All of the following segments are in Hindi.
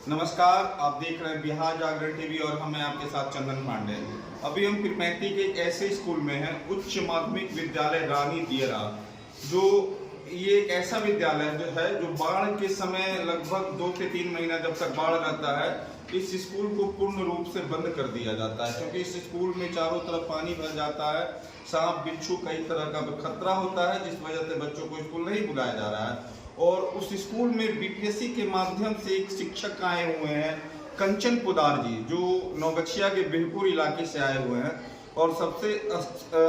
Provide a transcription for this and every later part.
नमस्कार, आप देख रहे हैं बिहार जागरण टीवी और हम हैं आपके साथ चंदन पांडे। अभी हम पिरपैंती के एक ऐसे स्कूल में हैं, उच्च माध्यमिक विद्यालय रानी दियरा, जो ये एक ऐसा विद्यालय जो है जो बाढ़ के समय लगभग 2 से 3 महीना जब तक बाढ़ रहता है, इस स्कूल को पूर्ण रूप से बंद कर दिया जाता है, क्योंकि इस स्कूल में चारों तरफ पानी भर जाता है। सांप बिच्छू कई तरह का खतरा होता है, जिस वजह से बच्चों को स्कूल नहीं बुलाया जा रहा है। और उस स्कूल में बीपीएससी के माध्यम से एक शिक्षक आए हुए हैं, कंचन पुदार जी, जो नौगछिया के बिहपुर इलाके से आए हुए हैं। और सबसे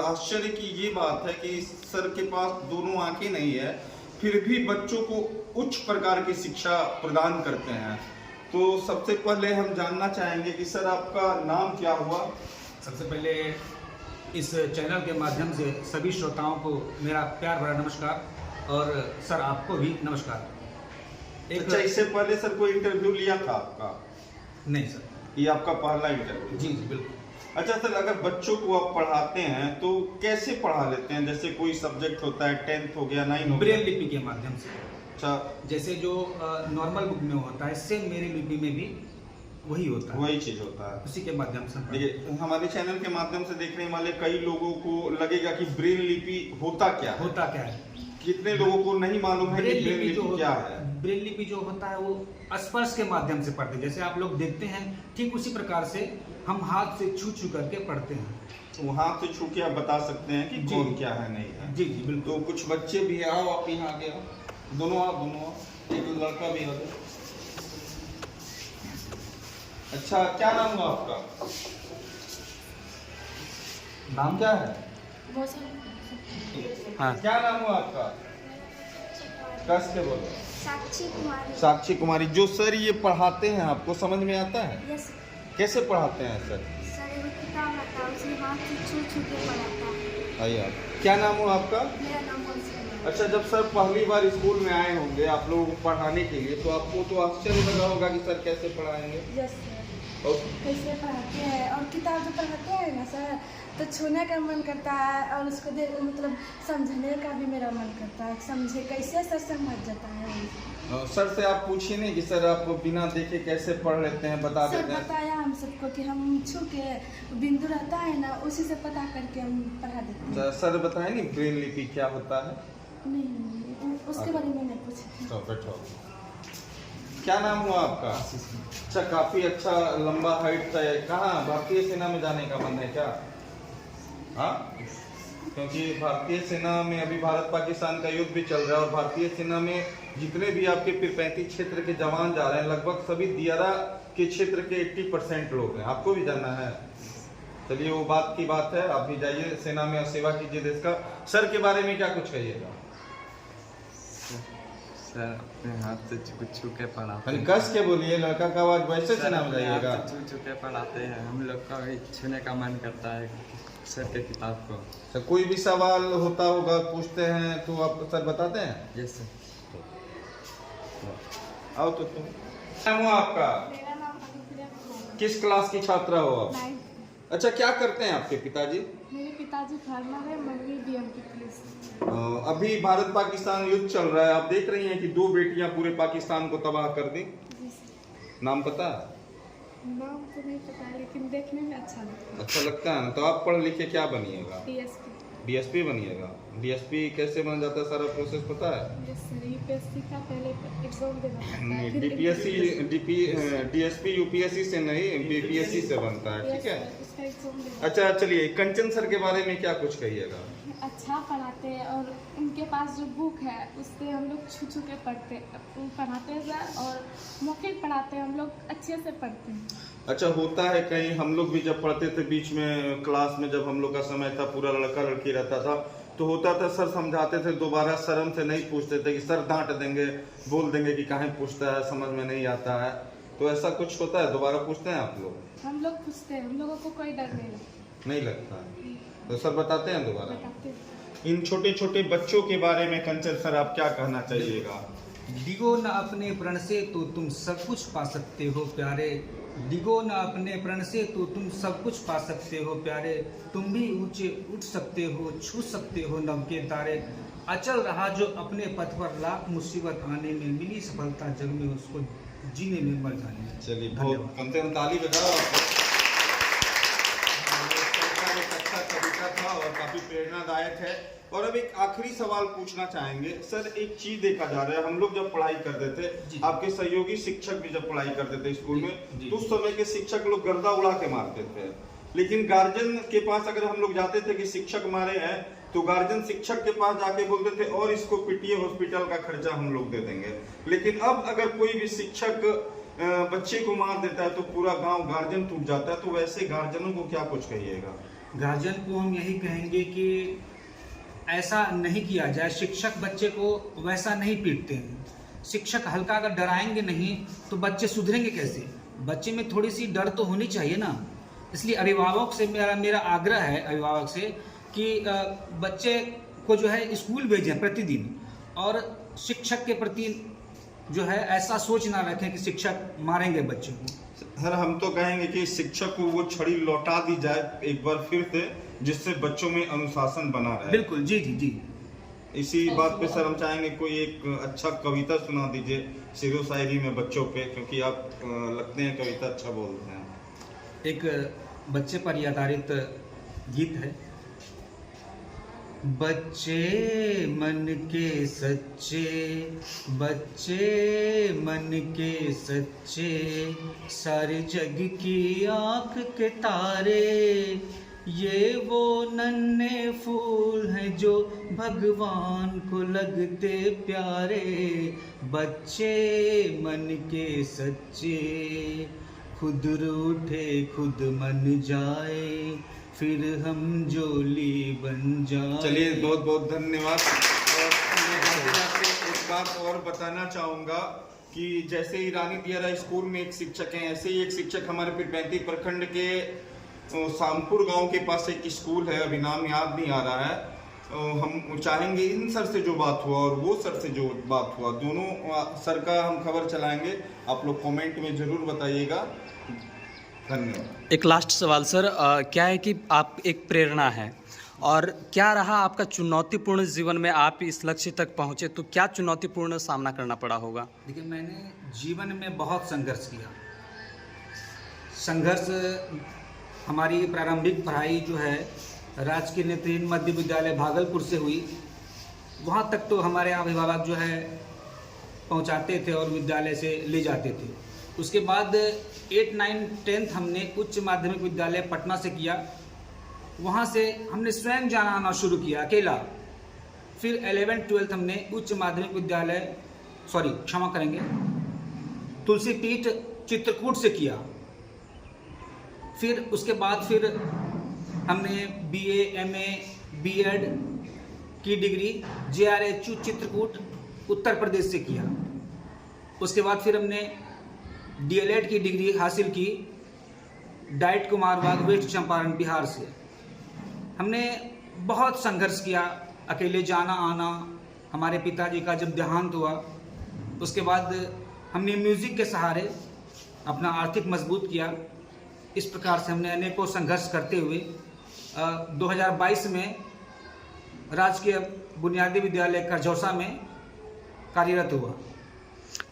आश्चर्य की ये बात है कि सर के पास दोनों आंखें नहीं है, फिर भी बच्चों को उच्च प्रकार की शिक्षा प्रदान करते हैं। तो सबसे पहले हम जानना चाहेंगे कि सर आपका नाम क्या हुआ। सबसे पहले इस चैनल के माध्यम से सभी श्रोताओं को मेरा प्यार भरा नमस्कार और सर आपको भी नमस्कार। अच्छा, इससे पहले सर कोई इंटरव्यू लिया था आपका? नहीं सर, ये आपका पहला इंटरव्यू? जी बिल्कुल। अच्छा सर, अगर बच्चों को आप पढ़ाते हैं तो कैसे पढ़ा लेते हैं? जैसे कोई सब्जेक्ट होता है, 10th हो गया, 9 हो गया। ब्रेल लिपि के माध्यम से। अच्छा, जैसे जो नॉर्मल बुक में होता है, सेम मेरी लिपि में भी वही होता है, वही चीज होता है। उसी के माध्यम से। देखिए, हमारे चैनल के माध्यम से देखने वाले कई लोगों को लगेगा कि ब्रेल लिपि होता क्या है। कितने लोगों को नहीं मालूम है कि ब्रेल लिपि क्या है? ब्रेल लिपि जो होता है वो स्पर्श के माध्यम से पढ़ते हैं। जैसे आप लोग देखते हैं, ठीक उसी प्रकार से हम हाथ से छू छू करके पढ़ते हैं। तो हाथ से छू के आप बता सकते हैं कि कौन क्या है, नहीं है? जी बिल्कुल। तो कुछ बच्चे भी हैं, आओ आप यहाँ आगे आओ, दोनों आओ, एक लड़का भी है। अच्छा, क्या नाम हुआ आपका? नाम क्या है? हाँ, क्या नाम हुआ आपका? कस के बोलो। साक्षी कुमारी। साक्षी कुमारी। जो सर ये पढ़ाते हैं आपको समझ में आता है? यस। कैसे पढ़ाते हैं सर? सर वो किताब आता है, उसे हाथ से छू छू के पढ़ाता है। आइए आप, क्या नाम हुआ आपका? मेरा नाम हंस। अच्छा, जब सर पहली बार स्कूल में आए होंगे आप लोगों को पढ़ाने के लिए, तो आपको तो आश्चर्य लगा होगा कि सर कैसे पढ़ाएंगे। यस सर, और कैसे पढ़ाते हैं, और किताब जो पढ़ाते हैं ना सर, तो छूने का मन करता है और उसको देख मतलब समझने का भी मेरा मन करता है, समझे कैसे सर समझ जाता है। सर से आप पूछिए नहीं कि सर आप बिना देखे कैसे पढ़ लेते हैं, बता सर देते हैं। बताया हम सबको कि हम छू के बिंदु रहता है ना, उसी से पता करके हम पढ़ा देते हैं। सर बताए नहीं ब्रेल लिपि क्या होता है? नहीं, उसके बारे में नहीं पूछे। तो बैठो। क्या नाम हुआ आपका? अच्छा, काफी अच्छा लंबा हाइट है। कहाँ भारतीय सेना में जाने का मन है क्या? हाँ, क्योंकि भारतीय सेना में अभी भारत पाकिस्तान का युद्ध भी चल रहा है, और भारतीय सेना में जितने भी आपके पिरपैंती क्षेत्र के जवान जा रहे हैं, लगभग सभी दियारा के क्षेत्र के 80% लोग हैं। आपको भी जाना है? चलिए, वो बात की बात है, आप भी जाइए सेना में और सेवा कीजिए देश का। सर के बारे में क्या कुछ कहिएगा? सर अपने हाथ से छू के पढ़ाते हैं। कस के बोलिए, लड़का का आवाज वैसे सेना में जाइएगा। छू छू के पढ़ाते हैं, हम लोग का भी छूने का मन करता है सर के किताब को। सर कोई भी सवाल होता होगा, पूछते हैं तो आप सर बताते हैं? Yes sir. आओ तो तुम। नाम हुआ आपका? मेरा नाम अनुप्रिया कुमारी। किस क्लास की छात्रा हो आप? 9th। अच्छा, क्या करते हैं आपके पिताजी? मेरे पिताजी फार्मर है, मम्मी बीएम की पुलिस। अभी भारत पाकिस्तान युद्ध चल रहा है, आप देख रही हैं कि 2 बेटियां पूरे पाकिस्तान को तबाह कर दी। जी सर। नाम पता है? नाम तो नहीं पता, लेकिन देखने में अच्छा लगता है। अच्छा लगता है ना? तो आप पढ़ लिख के क्या बनिएगा? DSP। डीएसपी बनिएगा। डीएसपी कैसे बन जाता है, सारा प्रोसेस पता है? यस सर, यूपीएससी का पहले एग्जाम देना पड़ता है, नहीं, फिर डीएसपी यूपीएससी से नहीं, बीपीएससी से बनता है, ठीक है? उसका एग्जाम देना। अच्छा, चलिए, कंचन सर के बारे में क्या कुछ कहिएगा? अच्छा पढ़ाते हैं, और उनके पास जो बुक है उससे हम लोग छू छू के पढ़ाते हैं सर, और मौखिक पढ़ाते हैं, हम लोग अच्छे से पढ़ते हैं। अच्छा, होता है कहीं, हम लोग भी जब पढ़ते थे बीच में क्लास में, जब हम लोग का समय था, पूरा लड़का लड़की रहता था, तो होता था सर समझाते थे, दोबारा शर्म से नहीं पूछते थे कि सर डांट देंगे, बोल देंगे कि काहे पूछता है, समझ में नहीं आता है। तो ऐसा कुछ होता है, दोबारा पूछते हैं आप लोग? हम लोग पूछते हैं, हम लोगों को कोई डर नहीं लगता है? तो सर बताते हैं दोबारा? बताते हैं। इन छोटे छोटे बच्चों के बारे में कंचन सर आप क्या कहना चाहिएगा? डिगो न अपने प्रण से तो तुम सब कुछ पा सकते हो प्यारे, डिगो न अपने प्रण से तो तुम सब कुछ पा सकते हो प्यारे, तुम भी ऊंचे उठ सकते हो, छू सकते हो नभ के तारे, अचल रहा जो अपने पथ पर, लाख मुसीबत आने में मिली सफलता जग में उसको जीने में मर्दानी है। चलिए, बहुत कम से कम ताली बजाओ आपको। एक अच्छा कविता था और काफी प्रेरणादायक है। और अब एक आखिरी सवाल पूछना चाहेंगे सर, एक चीज देखा जा रहा है, हम लोग जब पढ़ाई करते थे, आपके सहयोगी शिक्षक भी जब पढ़ाई करते थे स्कूल में, तो उस समय के शिक्षक लोग गर्दा उड़ा के मारते थे, लेकिन गार्जियन के पास अगर हम लोग जाते थे कि शिक्षक मारे हैं, तो गार्जियन शिक्षक के पास जाके बोलते थे और इसको पिटिए, हॉस्पिटल का खर्चा हम लोग दे देंगे। लेकिन अब अगर कोई भी शिक्षक बच्चे को मार देता है तो पूरा गांव गार्जियन टूट जाता है, तो वैसे गार्जियनों को क्या कुछ कहिएगा? गार्जियन को हम यही कहेंगे कि ऐसा नहीं किया जाए। शिक्षक बच्चे को वैसा नहीं पीटते हैं। शिक्षक हल्का अगर डराएंगे नहीं तो बच्चे सुधरेंगे कैसे? बच्चे में थोड़ी सी डर तो होनी चाहिए ना। इसलिए अभिभावक से मेरा आग्रह है अभिभावक से कि बच्चे को जो है स्कूल भेजें प्रतिदिन, और शिक्षक के प्रति जो है ऐसा सोच ना रखें कि शिक्षक मारेंगे बच्चे को। सर, हम तो कहेंगे कि शिक्षक को वो छड़ी लौटा दी जाए एक बार फिर से, जिससे बच्चों में अनुशासन बना रहे। बिल्कुल, जी जी जी। इसी बात पे सर हम चाहेंगे कोई एक अच्छा कविता सुना दीजिए शेरो शायरी में बच्चों पे, क्योंकि आप लगते हैं कविता अच्छा बोलते हैं। एक बच्चे पर आधारित गीत है। बच्चे मन के सच्चे, बच्चे मन के सच्चे, सारे जग की आँख के तारे, ये वो नन्हे फूल हैं जो भगवान को लगते प्यारे। बच्चे मन के सच्चे, खुद रूठे खुद मन जाए, फिर हम जोली बन जाए। चलिए, बहुत बहुत धन्यवाद। और मैं जाते एक बात और बताना चाहूँगा कि जैसे ही रानी दियारा स्कूल में एक शिक्षक हैं, ऐसे ही एक शिक्षक हमारे पीरपैंती प्रखंड के शामपुर गांव के पास एक स्कूल है, अभी नाम याद नहीं आ रहा है। हम चाहेंगे इन सर से जो बात हुआ और वो सर से जो बात हुआ, दोनों सर का हम खबर चलाएंगे, आप लोग कमेंट में ज़रूर बताइएगा। धन्यवाद। एक लास्ट सवाल सर, क्या है कि आप एक प्रेरणा है, और क्या रहा आपका चुनौतीपूर्ण जीवन में आप इस लक्ष्य तक पहुँचे, तो क्या चुनौतीपूर्ण सामना करना पड़ा होगा? देखिए, मैंने जीवन में बहुत संघर्ष किया। संघर्ष, हमारी प्रारंभिक पढ़ाई जो है राजकीय नेत्रहीन मध्य विद्यालय भागलपुर से हुई। वहाँ तक तो हमारे अभिभावक जो है पहुँचाते थे और विद्यालय से ले जाते थे। उसके बाद 8, 9, 10 हमने उच्च माध्यमिक विद्यालय पटना से किया। वहाँ से हमने स्वयं जाना आना शुरू किया अकेला। फिर 11, 12 हमने उच्च माध्यमिक विद्यालय क्षमा करेंगे, तुलसीपीठ चित्रकूट से किया। फिर उसके बाद फिर हमने BA, MA, B.Ed की डिग्री JRHU चित्रकूट उत्तर प्रदेश से किया। उसके बाद फिर हमने DLED की डिग्री हासिल की डाइट कुमार बाग, वेस्ट चंपारण, बिहार से। हमने बहुत संघर्ष किया, अकेले जाना आना। हमारे पिताजी का जब देहांत हुआ, उसके बाद हमने म्यूज़िक के सहारे अपना आर्थिक मजबूत किया। इस प्रकार से हमने अनेकों संघर्ष करते हुए 2022 में राजकीय बुनियादी विद्यालय करजौसा में कार्यरत हुआ।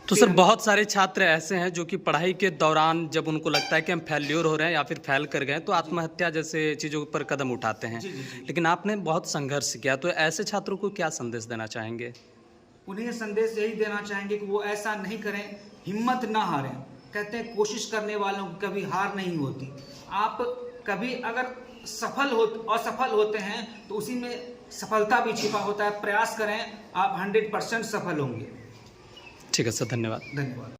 तो सर, बहुत सारे छात्र ऐसे हैं जो कि पढ़ाई के दौरान जब उनको लगता है कि हम फेल्योर हो रहे हैं या फिर फेल कर गए, तो आत्महत्या जैसे चीज़ों पर कदम उठाते हैं। लेकिन आपने बहुत संघर्ष किया, तो ऐसे छात्रों को क्या संदेश देना चाहेंगे? उन्हें संदेश यही देना चाहेंगे कि वो ऐसा नहीं करें, हिम्मत ना हारें। कहते हैं कोशिश करने वालों की कभी हार नहीं होती। आप कभी अगर असफल होते हैं तो उसी में सफलता भी छिपा होता है। प्रयास करें, आप 100% सफल होंगे। ठीक है सर, धन्यवाद। धन्यवाद।